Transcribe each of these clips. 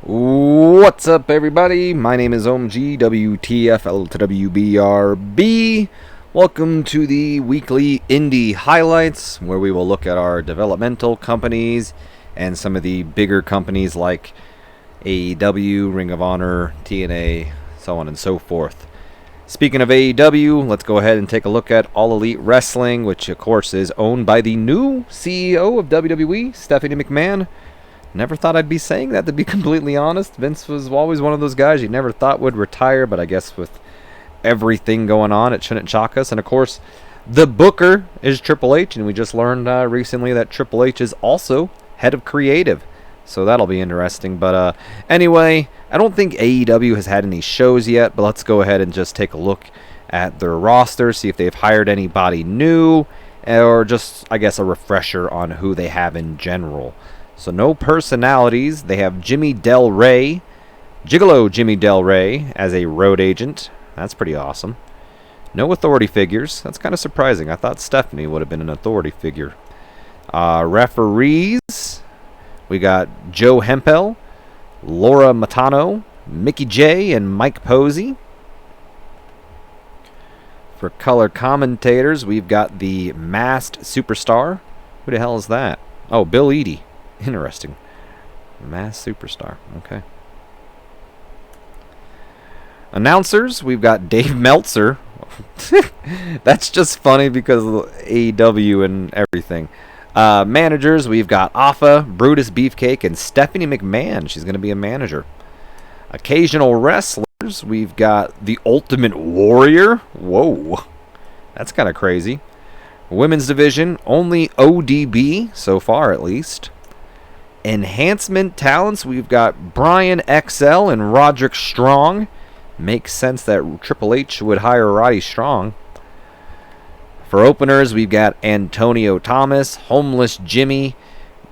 What's up, everybody? My name is OMG, WTF, to WBRB. Welcome to the weekly Indy highlights, where we will look at our developmental companies and some of the bigger companies like AEW, Ring of Honor, TNA, so on and so forth. Speaking of AEW, let's go ahead and take a look at All Elite Wrestling, which of course is owned by the new CEO of WWE, Stephanie McMahon. Never thought I'd be saying that, to be completely honest. Vince was always one of those guys you never thought would retire, but I guess with everything going on, it shouldn't shock us. And of course, the booker is Triple H, and we just learned recently that Triple H is also head of creative. So that'll be interesting. But anyway, I don't think AEW has had any shows yet, but let's go ahead and just take a look at their roster, see if they've hired anybody new, or just, I guess, a refresher on who they have in general. So no personalities. They have Jimmy Del Rey, Gigolo Jimmy Del Rey, as a road agent. That's pretty awesome. No authority figures. That's kind of surprising. I thought Stephanie would have been an authority figure. Referees. We got Joe Hempel, Laura Matano, Mickey J, and Mike Posey. For color commentators, we've got the Masked Superstar. Who the hell is that? Oh, Bill Eadie. Interesting. Masked Superstar. Okay. Announcers, we've got Dave Meltzer. That's just funny because of AEW and everything. Managers, we've got Afa, Brutus Beefcake, and Stephanie McMahon. She's going to be a manager. Occasional wrestlers, we've got the Ultimate Warrior. Whoa. That's kind of crazy. Women's division, only ODB, so far at least. Enhancement talents, we've got Brian XL and Roderick Strong. Makes sense that Triple H would hire Roddy Strong. For openers, we've got Antonio Thomas, Homeless Jimmy,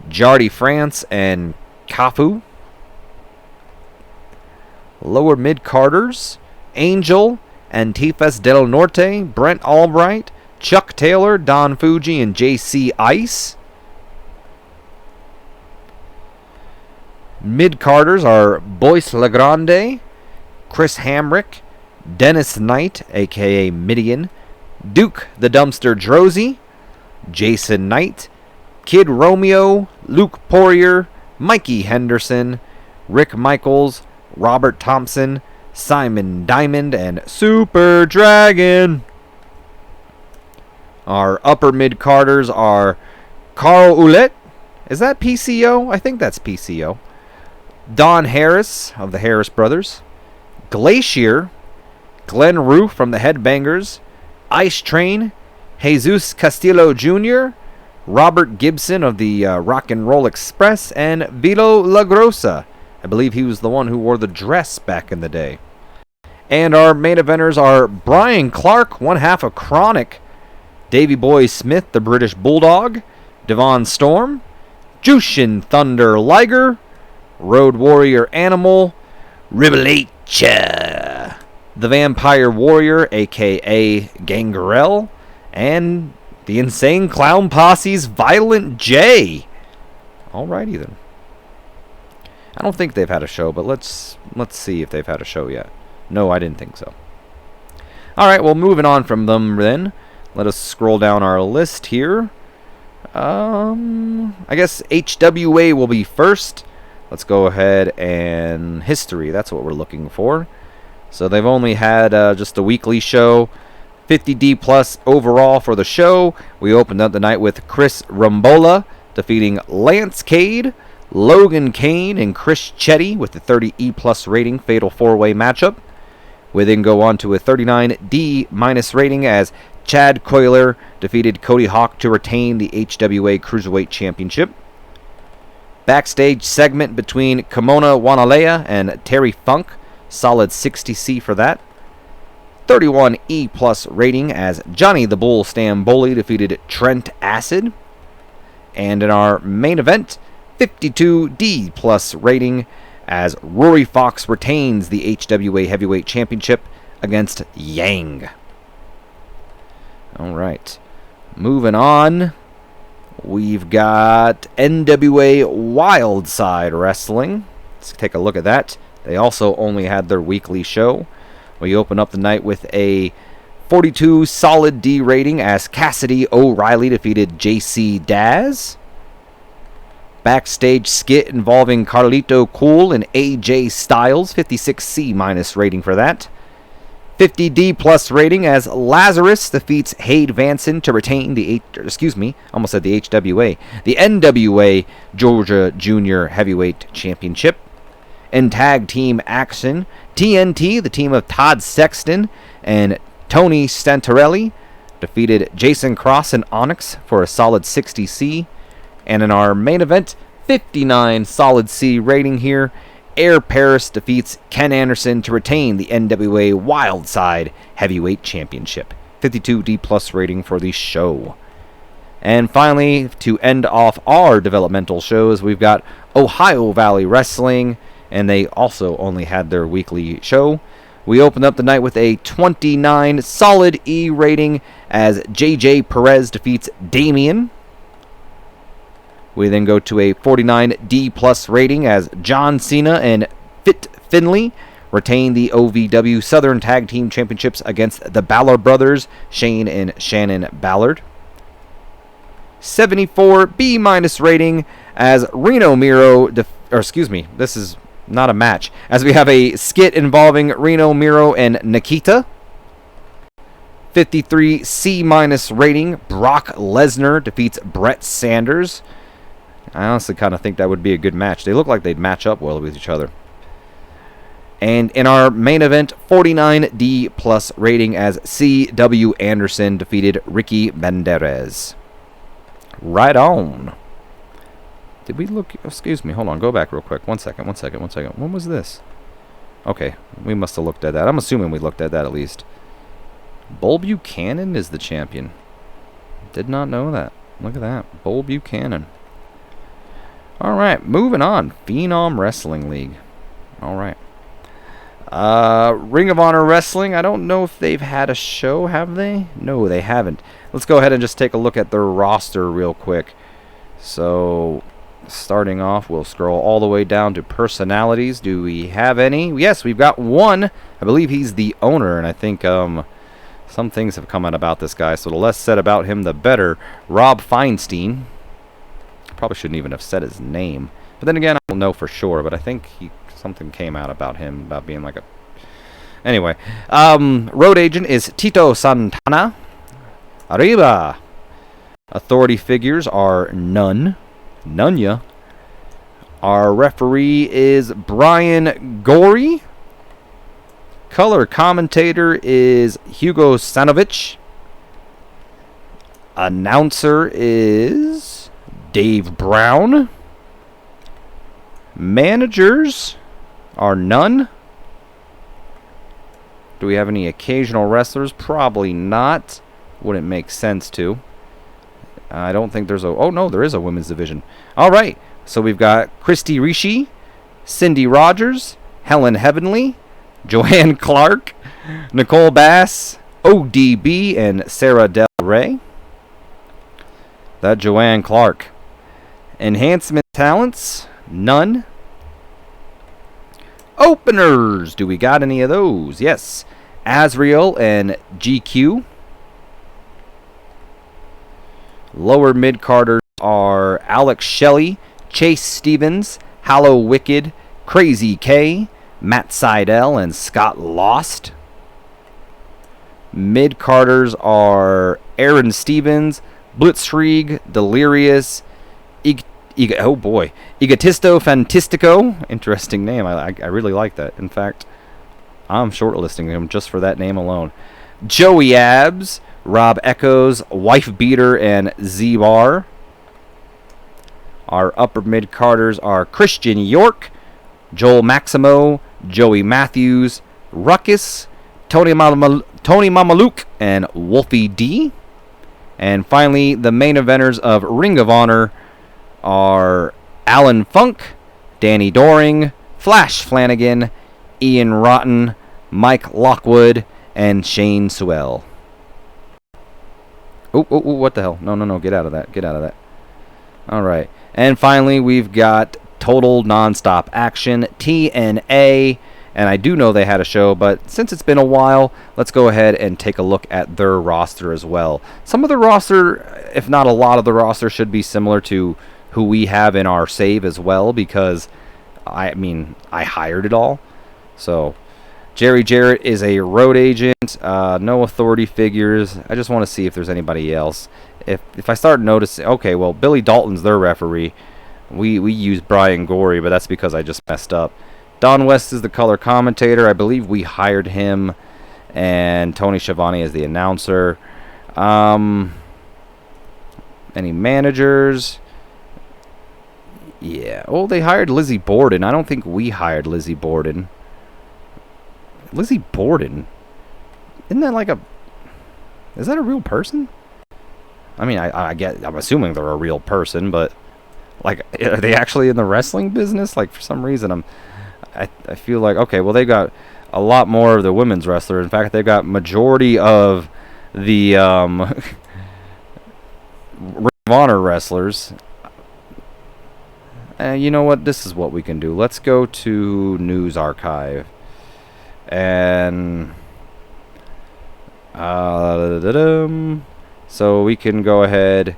Jardy France, and Cafu. Lower mid-carders, Angel, Antifas del Norte, Brent Albright, Chuck Taylor, Don Fuji, and JC Ice. Mid-carders are Boyce Legrande, Chris Hamrick, Dennis Knight, a.k.a. Midian, Duke the Dumpster Drozy, Jason Knight, Kid Romeo, Luke Poirier, Mikey Henderson, Rick Michaels, Robert Thompson, Simon Diamond, and Super Dragon. Our upper mid-carders are Carl Ouellet. Is that PCO? I think that's PCO. Don Harris of the Harris Brothers, Glacier, Glenn Roof from the Headbangers, Ice Train, Jesus Castillo Jr., Robert Gibson of the Rock and Roll Express, and Vilo LaGrossa. I believe he was the one who wore the dress back in the day. And our main eventers are Brian Clark, one half of Chronic, Davey Boy Smith, the British Bulldog, Devon Storm, Jushin Thunder Liger, Road Warrior Animal, Ribalacha, the Vampire Warrior, a.k.a. Gangrel, and the Insane Clown Posse's Violent J. Alrighty then. I don't think they've had a show, but let's see if they've had a show yet. No, I didn't think so. Alright, well, moving on from them then. Let us scroll down our list here. I guess HWA will be first. Let's go ahead and history. That's what we're looking for. So they've only had just a weekly show. 50D plus overall for the show. We opened up the night with Chris Rumbola defeating Lance Cade, Logan Kane, and Chris Chetty with the 30E plus rating fatal 4-way matchup. We then go on to a 39D minus rating as Chad Coiler defeated Cody Hawk to retain the HWA Cruiserweight Championship. Backstage segment between Kimona Wanalea and Terry Funk. Solid 60C for that. 31E plus rating as Johnny the Bull Stamboli defeated Trent Acid. And in our main event, 52D plus rating as Rory Fox retains the HWA Heavyweight Championship against Yang. Alright. Moving on. We've got NWA Wildside Wrestling. Let's take a look at that. They also only had their weekly show. We open up the night with a 42 solid D rating as Cassidy O'Reilly defeated JC Daz. Backstage skit involving Carlito Cool and AJ Styles, 56C minus rating for that. 50D plus rating as Lazarus defeats Hade Vanson to retain the almost said the HWA, the NWA Georgia Junior Heavyweight Championship. In tag team action, TNT, the team of Todd Sexton and Tony Stantorelli, defeated Jason Cross and Onyx for a solid 60C. And in our main event, 59 solid C rating here, Air Paris defeats Ken Anderson to retain the NWA Wildside Heavyweight Championship. 52D plus rating for the show. And finally, to end off our developmental shows, we've got Ohio Valley Wrestling, and they also only had their weekly show. We opened up the night with a 29 solid E rating as JJ Perez defeats Damien. We then go to a 49D plus rating as John Cena and Fit Finley retain the OVW Southern Tag Team Championships against the Ballard Brothers, Shane and Shannon Ballard. 74 B minus rating as Reno Miro, this is not a match, as we have a skit involving Reno Miro and Nikita. 53 C minus rating, Brock Lesnar defeats Brett Sanders. I honestly kind of think that would be a good match. They look like they'd match up well with each other. And in our main event, 49D plus rating as C.W. Anderson defeated Ricky Banderas. Right on. Did we look? Excuse me. Hold on. Go back real quick. One second. When was this? Okay. We must have looked at that. I'm assuming we looked at that at least. Bull Buchanan is the champion. Did not know that. Look at that. Bull Buchanan. Alright, moving on. Phenom Wrestling League. Alright. Ring of Honor Wrestling. I don't know if they've had a show, have they? No, they haven't. Let's go ahead and just take a look at their roster real quick. So, starting off, we'll scroll all the way down to personalities. Do we have any? Yes, we've got one. I believe he's the owner, and I think some things have come out about this guy, so the less said about him, the better. Rob Feinstein. Probably shouldn't even have said his name. But then again, I don't know for sure, but I think something came out about him, about being like a... Anyway, road agent is Tito Santana. Arriba. Authority figures are none. Nunya. Our referee is Brian Gorey. Color commentator is Hugo Sanovich. Announcer is Dave Brown. Managers are none. Do we have any occasional wrestlers? Probably not. Wouldn't make sense to. I don't think there's a... Oh, no, there is a women's division. All right. So we've got Christy Ricci, Cindy Rogers, Helen Heavenly, Joanne Clark, Nicole Bass, ODB, and Sarah Del Rey. That Joanne Clark. Enhancement talents, none. Openers, do we got any of those? Yes. Azrael and GQ. Lower mid-carders are Alex Shelley, Chase Stevens, Hallow Wicked, Crazy K, Matt Seidel, and Scott Lost. Mid-carders are Aaron Stevens, Blitzkrieg, Delirious, Egotisto Fantistico. Interesting name. I really like that. In fact, I'm shortlisting him just for that name alone. Joey Abs, Rob Echoes, Wife Beater, and Z-Bar. Our upper mid-carders are Christian York, Joel Maximo, Joey Matthews, Ruckus, Tony Mamaluke, and Wolfie D. And finally, the main eventers of Ring of Honor are Alan Funk, Danny Doring, Flash Flanagan, Ian Rotten, Mike Lockwood, and Shane Sewell. Oh, what the hell? No, get out of that. All right. And finally, we've got Total Nonstop Action, TNA. And I do know they had a show, but since it's been a while, let's go ahead and take a look at their roster as well. Some of the roster, if not a lot of the roster, should be similar to who we have in our save as well, because, I hired it all. So, Jerry Jarrett is a road agent, no authority figures. I just want to see if there's anybody else. If I start noticing, okay, well, Billy Dalton's their referee. We use Brian Gorey, but that's because I just messed up. Don West is the color commentator. I believe we hired him. And Tony Schiavone is the announcer. Any managers? Yeah. Oh, they hired Lizzie Borden. I don't think we hired Lizzie Borden. Lizzie Borden? Isn't that like a... Is that a real person? I mean, I'm assuming they're a real person, but... Like, are they actually in the wrestling business? Like, for some reason, I feel like, okay, well, they got a lot more of the women's wrestlers. In fact, they've got majority of the Ring of Honor wrestlers. You know what? This is what we can do. Let's go to News Archive. And... so we can go ahead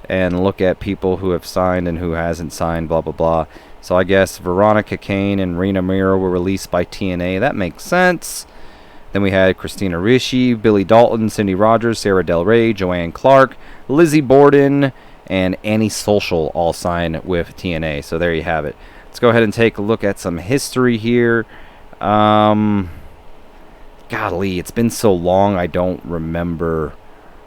and look at people who have signed and who hasn't signed, blah, blah, blah. So I guess Veronica Kane and Rena Mira were released by TNA. That makes sense. Then we had Christina Ricci, Billy Dalton, Cindy Rogers, Sarah Del Rey, Joanne Clark, Lizzie Borden, and Annie Social all signed with TNA. So there you have it. Let's go ahead and take a look at some history here. Golly, it's been so long I don't remember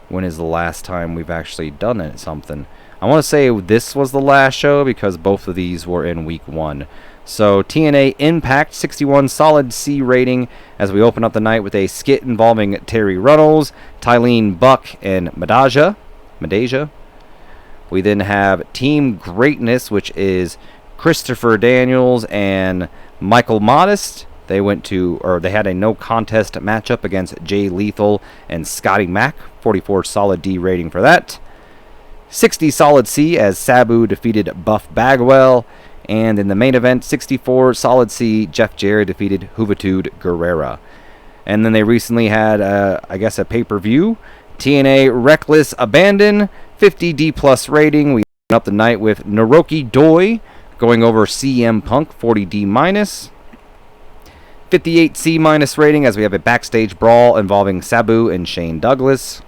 when is the last time we've actually done it, something. I want to say this was the last show because both of these were in week 1. So TNA Impact 61 solid C rating as we open up the night with a skit involving Terry Runnels, Tylene Buck, and Madaja. We then have Team Greatness, which is Christopher Daniels and Michael Modest. They had a no contest matchup against Jay Lethal and Scotty Mack. 44 solid D rating for that. 60 solid C as Sabu defeated Buff Bagwell. And in the main event, 64 solid C, Jeff Jarrett defeated Juventud Guerrera. And then they recently had, I guess, a pay-per-view. TNA Reckless Abandon, 50 D plus rating. We open up the night with Naroki Doi going over CM Punk, 40 D minus. 58 C minus rating as we have a backstage brawl involving Sabu and Shane Douglas.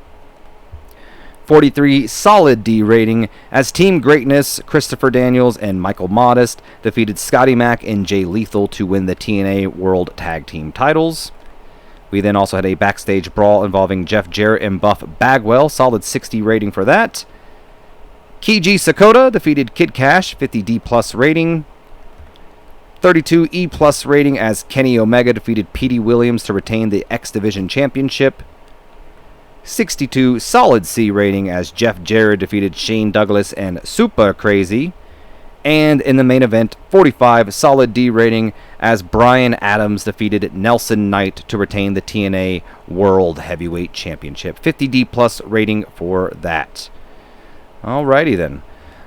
43 solid D rating as Team Greatness, Christopher Daniels and Michael Modest defeated Scotty Mack and Jay Lethal to win the TNA World Tag Team titles. We then also had a backstage brawl involving Jeff Jarrett and Buff Bagwell, solid 60 rating for that. Keiji Sakota defeated Kid Cash, 50 D plus rating. 32 E plus rating as Kenny Omega defeated Petey Williams to retain the X Division Championship. 62 solid C rating as Jeff Jarrett defeated Shane Douglas and Super Crazy. And in the main event, 45 solid D rating as Brian Adams defeated Nelson Knight to retain the TNA World Heavyweight Championship. 50 D plus rating for that. Alrighty then.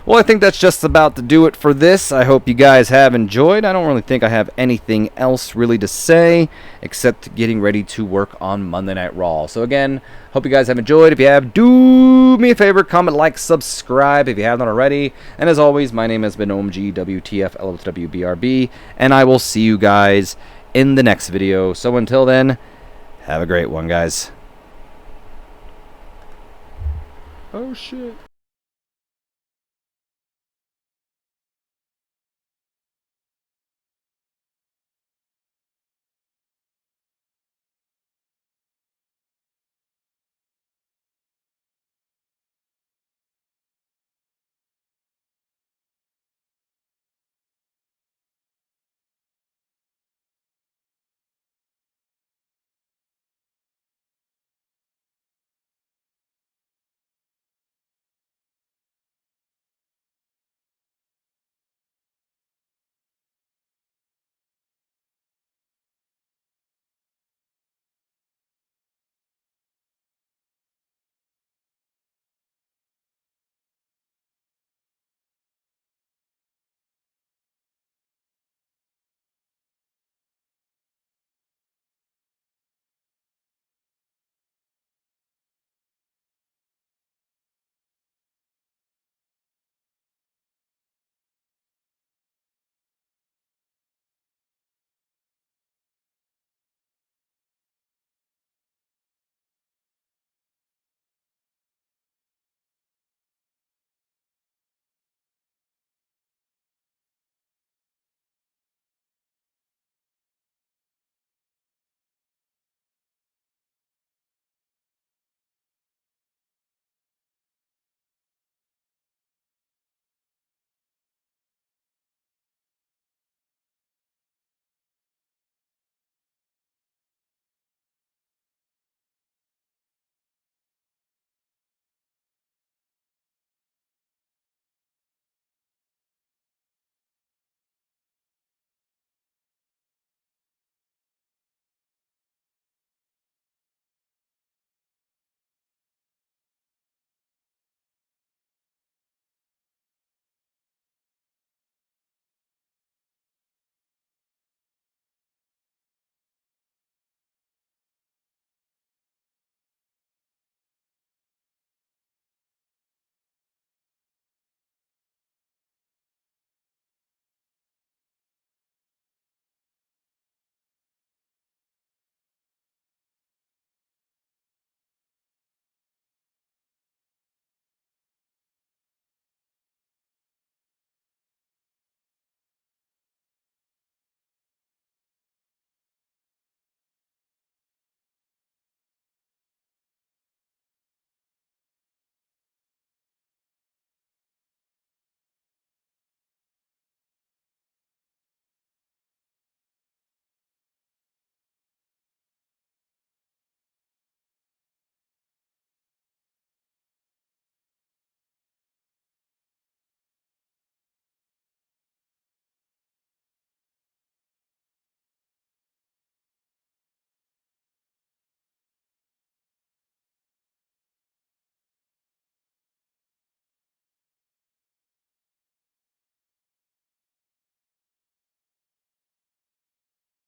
Well, I think that's just about to do it for this. I hope you guys have enjoyed. I don't really think I have anything else really to say except getting ready to work on Monday Night Raw. So again, hope you guys have enjoyed. If you have, do me a favor, comment, like, subscribe if you haven't already. And as always, my name has been OMG WTF LFWBRB, and I will see you guys in the next video. So until then, have a great one, guys. Oh shit.